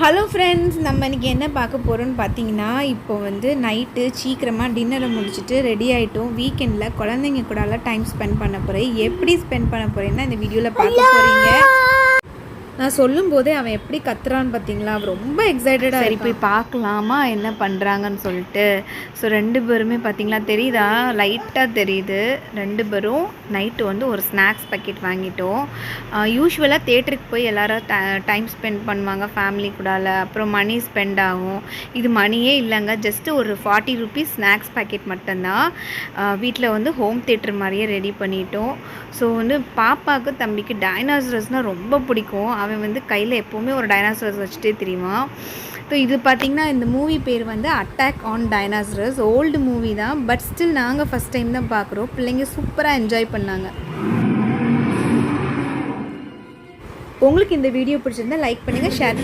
Hello friends, நம்ம இன்றைக்கி என்ன பார்க்க போகிறோன்னு பார்த்தீங்கன்னா, இப்போ வந்து நைட்டு சீக்கிரமாக டின்னரை முடிச்சுட்டு ரெடி ஆகிட்டோம். வீக்கெண்டில் குழந்தைங்க கூடலாம் டைம் ஸ்பெண்ட் பண்ண போகிறேன். எப்படி ஸ்பெண்ட் பண்ண போகிறேன்னா இந்த வீடியோவில் பார்க்க போகிறீங்க. நான் சொல்லும்போதே அவன் எப்படி கத்துறான்னு பார்த்தீங்களா, அவன் ரொம்ப எக்ஸைட்டடாக. சரி போய் பார்க்கலாமா என்ன பண்ணுறாங்கன்னு சொல்லிட்டு. ஸோ 2 பேருமே பார்த்தீங்களா, தெரியுதா, லைட்டாக தெரியுது. 2 பேரும் நைட்டு வந்து ஒரு ஸ்நாக்ஸ் பேக்கெட் வாங்கிட்டோம். யூஸ்வலாக தேட்டருக்கு போய் எல்லோரும் டைம் ஸ்பெண்ட் பண்ணுவாங்க ஃபேமிலி கூடால, அப்புறம் மணி ஸ்பெண்ட் ஆகும். இது மணியே இல்லைங்க, ஜஸ்ட்டு ஒரு 40 ருபீஸ் ஸ்நாக்ஸ் பேக்கெட் மட்டும்தான். வீட்டில் வந்து ஹோம் தேட்டர் மாதிரியே ரெடி பண்ணிட்டோம். ஸோ வந்து பாப்பாவுக்கு தம்பிக்கு டைனாசரஸ்னால் ரொம்ப பிடிக்கும். அவன் வந்து கையில் எப்போவுமே ஒரு டைனாசரஸ் வச்சுட்டே தெரியுமா. ஸோ இது பார்த்திங்கன்னா இந்த மூவி பேர் வந்து attack on dinosaurs. Old movie தான், பட் ஸ்டில் நாங்கள் ஃபஸ்ட் டைம் தான் பார்க்குறோம். பிள்ளைங்க சூப்பராக என்ஜாய் பண்ணாங்க. உங்களுக்கு இந்த வீடியோ பிடிச்சிருந்தா லைக் பண்ணுங்கள், ஷேர் பண்ணுங்கள்.